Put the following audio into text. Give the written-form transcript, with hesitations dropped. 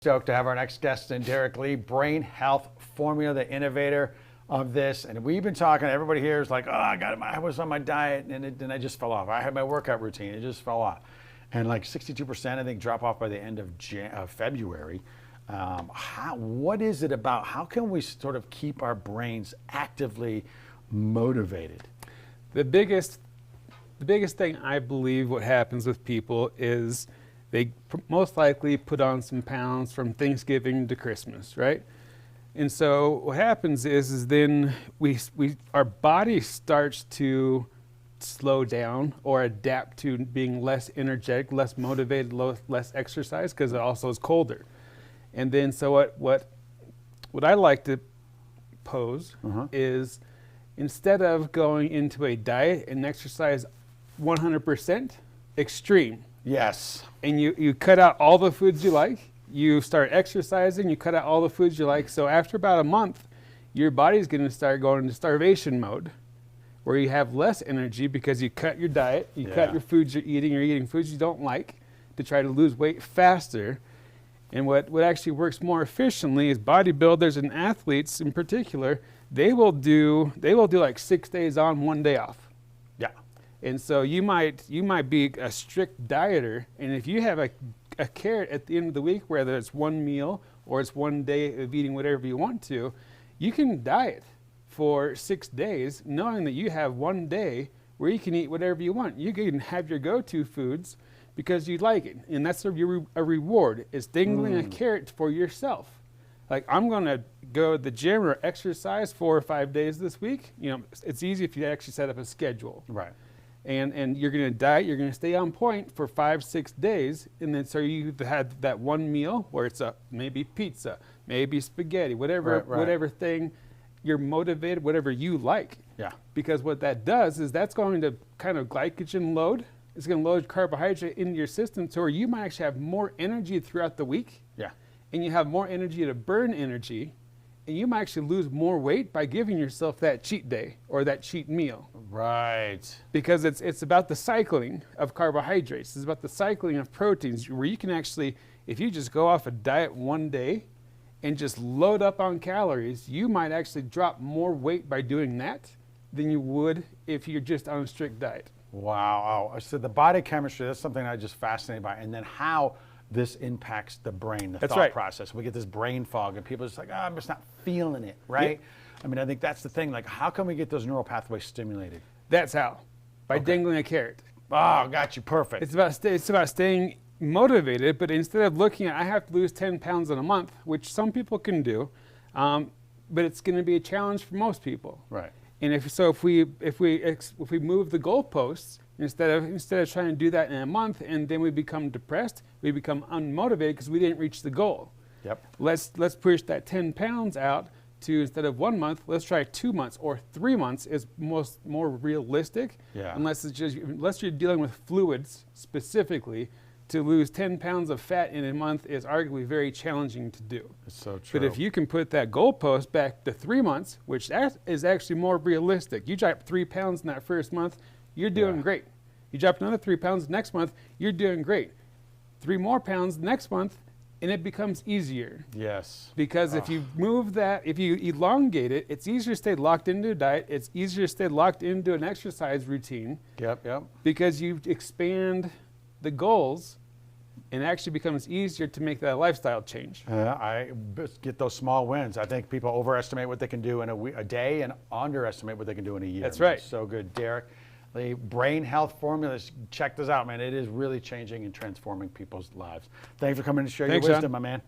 Stoked to have our next guest in Derek Lee, Brain Health Formula, the innovator of this. And we've been talking, everybody here is like, oh, I was on my diet and I just fell off. I had my workout routine, it just fell off. And like 62%, I think, drop off by the end of February. What is it about? How can we sort of keep our brains actively motivated? The biggest thing I believe what happens with people is they most likely put on some pounds from Thanksgiving to Christmas, right? And so what happens is then our body starts to slow down or adapt to being less energetic, less motivated, less exercise, because it also is colder. And then so what I like to pose is, instead of going into a diet and exercise 100% extreme. Yes. And you cut out all the foods you like, you start exercising, you cut out all the foods you like. So after about a month, your body's going to start going into starvation mode, where you have less energy because you cut your diet, you cut your foods you're eating foods you don't like to try to lose weight faster. And what actually works more efficiently is bodybuilders and athletes in particular, they will do like 6 days on, 1 day off. Yeah. And so you might be a strict dieter, and if you have a carrot at the end of the week, whether it's one meal or it's 1 day of eating whatever you want to, you can diet for 6 days knowing that you have 1 day where you can eat whatever you want. You can have your go-to foods because you like it, and that's a reward. It's dangling a carrot for yourself. Like, I'm going to go to the gym or exercise 4 or 5 days this week. You know, it's easy if you actually set up a schedule. Right. And you're going to diet, you're going to stay on point for 5-6 days, and then so you had that one meal where it's maybe pizza, maybe spaghetti, whatever thing you're motivated, whatever you like. Yeah. Because what that does is that's going to kind of glycogen load. It's going to load carbohydrate into your system, so you might actually have more energy throughout the week. Yeah. And you have more energy to burn energy, and you might actually lose more weight by giving yourself that cheat day or that cheat meal. Right. Because it's about the cycling of carbohydrates. It's about the cycling of proteins, where you can actually, if you just go off a diet 1 day and just load up on calories, you might actually drop more weight by doing that than you would if you're just on a strict diet. Wow. So the body chemistry, that's something I'm just fascinated by. And then how this impacts the brain, the thought process. We get this brain fog, and people are just like, I'm just not feeling it, right? Yeah. I mean, I think that's the thing. Like, how can we get those neural pathways stimulated? That's how. By dangling a carrot. Oh, got you. Perfect. It's about staying motivated, but instead of looking at, I have to lose 10 pounds in a month, which some people can do, but it's going to be a challenge for most people. Right. And if we move the goalposts, instead of trying to do that in a month and then we become depressed, we become unmotivated because we didn't reach the goal. Yep. Let's push that 10 pounds out to, instead of 1 month, let's try 2 months or 3 months is more realistic. Yeah. Unless you're dealing with fluids specifically, to lose 10 pounds of fat in a month is arguably very challenging to do. It's so true. But if you can put that goalpost back to 3 months, which that is actually more realistic. You drop 3 pounds in that first month, you're doing great. You drop another 3 pounds next month, you're doing great. 3 more pounds next month, and it becomes easier. Yes. Because if you move that, if you elongate it, it's easier to stay locked into a diet. It's easier to stay locked into an exercise routine. Yep. Because you expand the goals, and it actually becomes easier to make that lifestyle change. I get those small wins. I think people overestimate what they can do in a day and underestimate what they can do in a year. That's right. So good. Derek, the Brain Health Formula, check this out, man. It is really changing and transforming people's lives. Thanks for coming to share your wisdom, my man.